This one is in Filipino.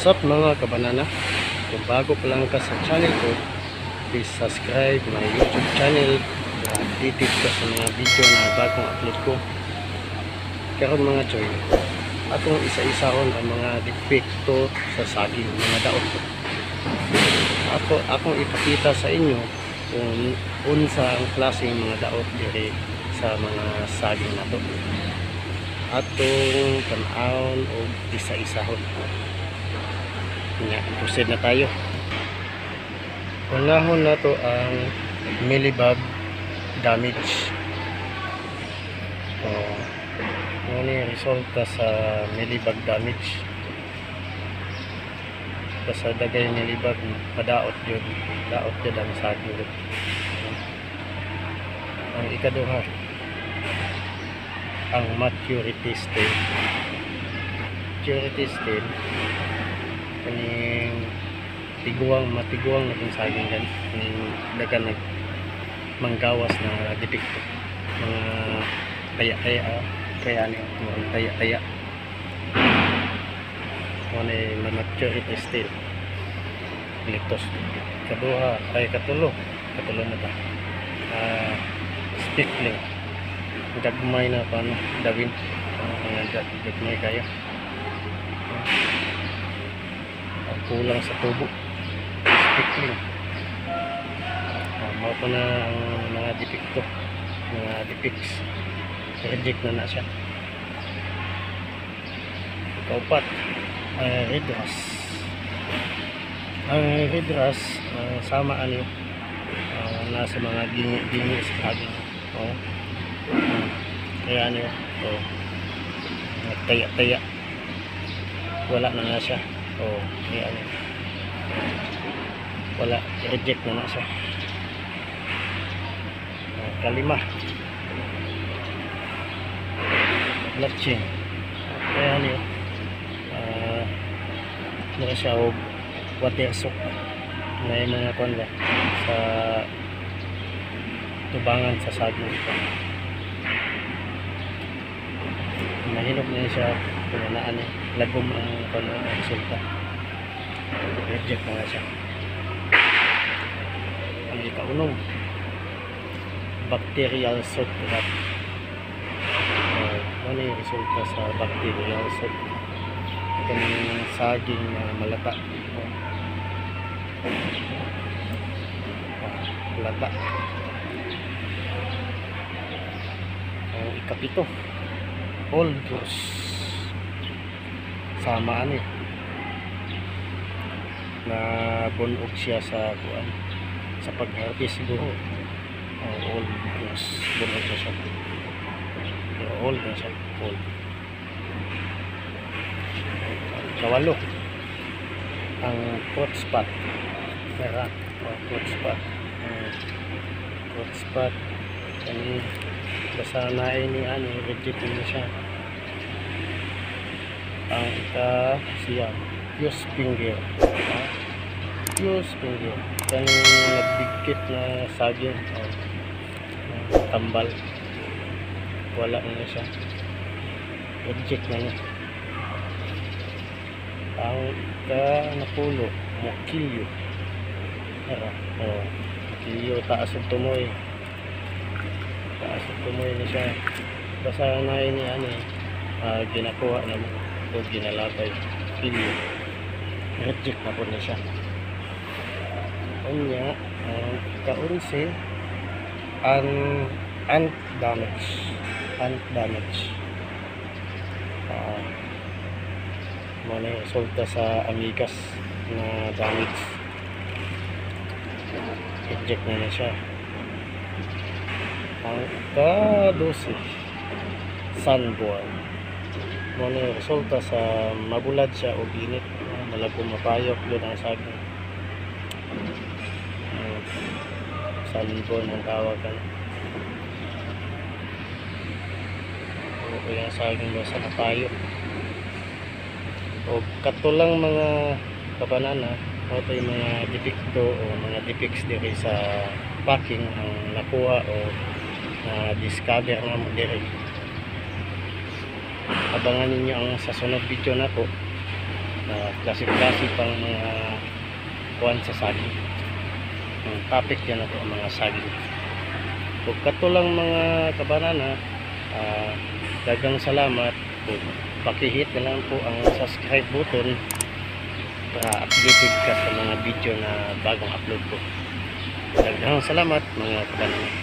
What's up mga kabanana? Kung bago pa lang ka sa channel ko, please subscribe my YouTube channel para updated ka sa mga video na bagong upload ko. Karon mga choy, atong isa-isaon ang mga depekto sa saging, mga daot. Akong ipakita sa inyo kung unsa ang klaseng mga daot diri sa mga saging nato. Atong tan-awon o isa-isahon. Proceed na tayo. Unahon na to ang mealybug damage. Ano yung resulta sa mealybug damage? Basta dagay mealybug, madaot yun. Daot yun ang saging. Ang ikaduha, ang maturity stage. Maturity stage, kaning matiguang na itong saging gan, kaning dagan manggawas na depekto, mga kaya taya mga maturity stage. Litos kaduha ay katulo na ta spickling, dagmay na paano dawin, dagmay kaya kulang sa tubo, spickling. Mao pa na ang mga depekto, mga depicts, reject na siya. Kaupat, red rust. Ang red rust, sama nasa mga dingi sa saging. Kaya taya wala na siya. Kaya wala, reject na siya. Kalima, blatching. Kaya naka siya o water soak na yung mga konla sa tubangan sa saging. Mahinog na siya, pinanaan lagom ang resulta. Reject na siya. Ang ikaunom, bacterial soak rot. Ano yung resulta sa bacterial soak? Kaning saging na malata. Malata. Ang ikapito, old rust. Sama na bunog siya sa pag-harvest siguro. Old rust, bunog siya. Pero old na siya, old. Kawalo, ang fruit spot. Fruit spot kani basta na reject na siya. Ang siyam, fuse finger. Kani nagdikit na saging, tambal, wala na siya, reject na niya. Ang napulo, mukilyo. Mukilyo, taas ang tumoy na siya. Basta na ginakuha na o ginalabay, kilyo, reject na po na siya. Kanya kaunsi, ant damage. Muna yung resulta sa amigas na damage, reject na siya. Ang ika-12, sunborn. Muna yung resulta sa mabulad siya o init, malagong mapayok doon ang saging. Sunborn ang tawagan. O yung saging ba sa mapayok. O katulang mga kabanana, o ito yung mga depekto o mga depicts diri sa packing ang nakuha o na-discover na mo diri. Abangan ninyo ang sa sunod video na po na klase-klase pang mga kuwan sa saging. Ang topic yan ako ang mga saging. Kung kato lang mga kabanana, dagang salamat. Kung pakihit na lang po ang subscribe button para updated ka sa mga video na bagong upload ko. Dagang salamat mga kabanana.